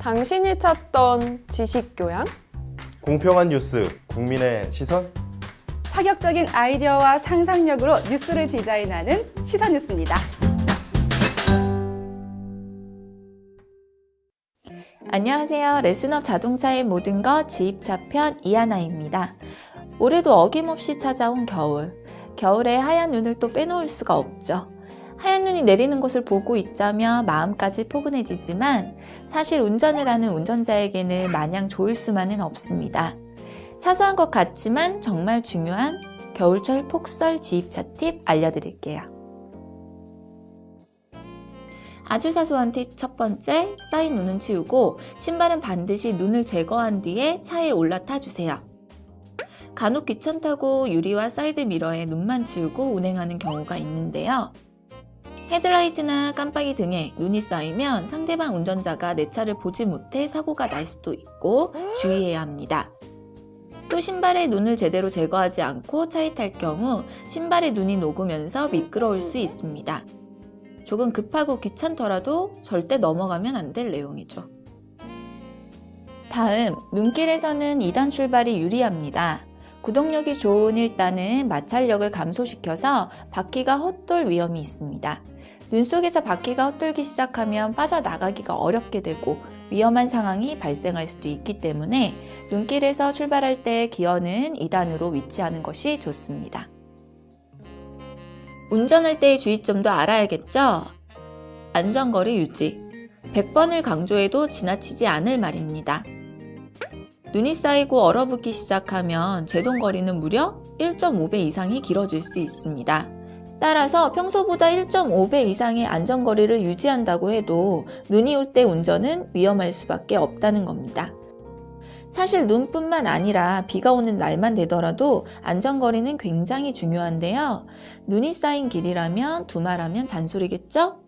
당신이 찾던 지식교양? 공평한 뉴스, 국민의 시선? 파격적인 아이디어와 상상력으로 뉴스를 디자인하는 시선뉴스입니다. 안녕하세요. 레슨업 자동차의 모든 것 지입차 편 이하나입니다. 올해도 어김없이 찾아온 겨울. 겨울에 하얀 눈을 또 빼놓을 수가 없죠. 하얀 눈이 내리는 것을 보고 있자며 마음까지 포근해지지만 사실 운전을 하는 운전자에게는 마냥 좋을 수만은 없습니다. 사소한 것 같지만 정말 중요한 겨울철 폭설 지입차 팁 알려드릴게요. 아주 사소한 팁 첫 번째, 쌓인 눈은 치우고 신발은 반드시 눈을 제거한 뒤에 차에 올라타 주세요. 간혹 귀찮다고 유리와 사이드 미러에 눈만 치우고 운행하는 경우가 있는데요. 헤드라이트나 깜빡이 등에 눈이 쌓이면 상대방 운전자가 내 차를 보지 못해 사고가 날 수도 있고 주의해야 합니다. 또 신발에 눈을 제대로 제거하지 않고 차에 탈 경우 신발에 눈이 녹으면서 미끄러울 수 있습니다. 조금 급하고 귀찮더라도 절대 넘어가면 안 될 내용이죠. 다음, 눈길에서는 2단 출발이 유리합니다. 구동력이 좋은 1단은 마찰력을 감소시켜서 바퀴가 헛돌 위험이 있습니다. 눈 속에서 바퀴가 헛돌기 시작하면 빠져나가기가 어렵게 되고 위험한 상황이 발생할 수도 있기 때문에 눈길에서 출발할 때 기어는 2단으로 위치하는 것이 좋습니다. 운전할 때의 주의점도 알아야겠죠? 안전거리 유지. 100번을 강조해도 지나치지 않을 말입니다. 눈이 쌓이고 얼어붙기 시작하면 제동거리는 무려 1.5배 이상이 길어질 수 있습니다. 따라서 평소보다 1.5배 이상의 안전거리를 유지한다고 해도 눈이 올 때 운전은 위험할 수밖에 없다는 겁니다. 사실 눈뿐만 아니라 비가 오는 날만 되더라도 안전거리는 굉장히 중요한데요. 눈이 쌓인 길이라면 두말하면 잔소리겠죠?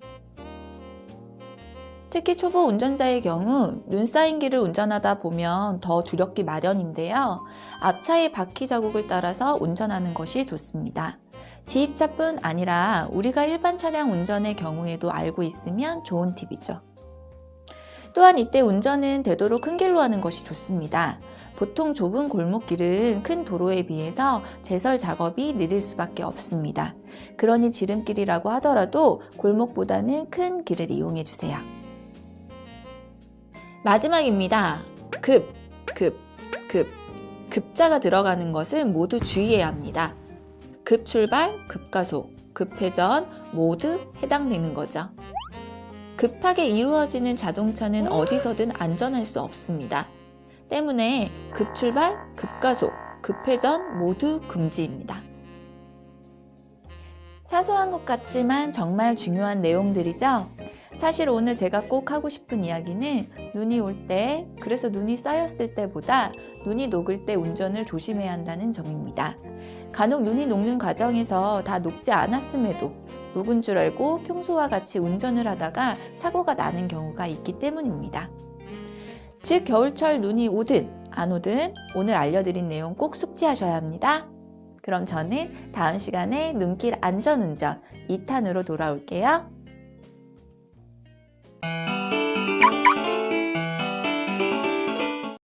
특히 초보 운전자의 경우 눈 쌓인 길을 운전하다 보면 더 두렵기 마련인데요. 앞차의 바퀴 자국을 따라서 운전하는 것이 좋습니다. 지입차뿐 아니라 우리가 일반 차량 운전의 경우에도 알고 있으면 좋은 팁이죠. 또한 이때 운전은 되도록 큰 길로 하는 것이 좋습니다. 보통 좁은 골목길은 큰 도로에 비해서 제설 작업이 느릴 수밖에 없습니다. 그러니 지름길이라고 하더라도 골목보다는 큰 길을 이용해 주세요. 마지막입니다. 급자가 들어가는 것은 모두 주의해야 합니다. 급출발, 급가속, 급회전 모두 해당되는 거죠. 급하게 이루어지는 자동차는 어디서든 안전할 수 없습니다. 때문에 급출발, 급가속, 급회전 모두 금지입니다. 사소한 것 같지만 정말 중요한 내용들이죠. 사실 오늘 제가 꼭 하고 싶은 이야기는 눈이 올 때, 그래서 눈이 쌓였을 때보다 눈이 녹을 때 운전을 조심해야 한다는 점입니다. 간혹 눈이 녹는 과정에서 다 녹지 않았음에도 녹은 줄 알고 평소와 같이 운전을 하다가 사고가 나는 경우가 있기 때문입니다. 즉 겨울철 눈이 오든 안 오든 오늘 알려드린 내용 꼭 숙지하셔야 합니다. 그럼 저는 다음 시간에 눈길 안전운전 2탄으로 돌아올게요.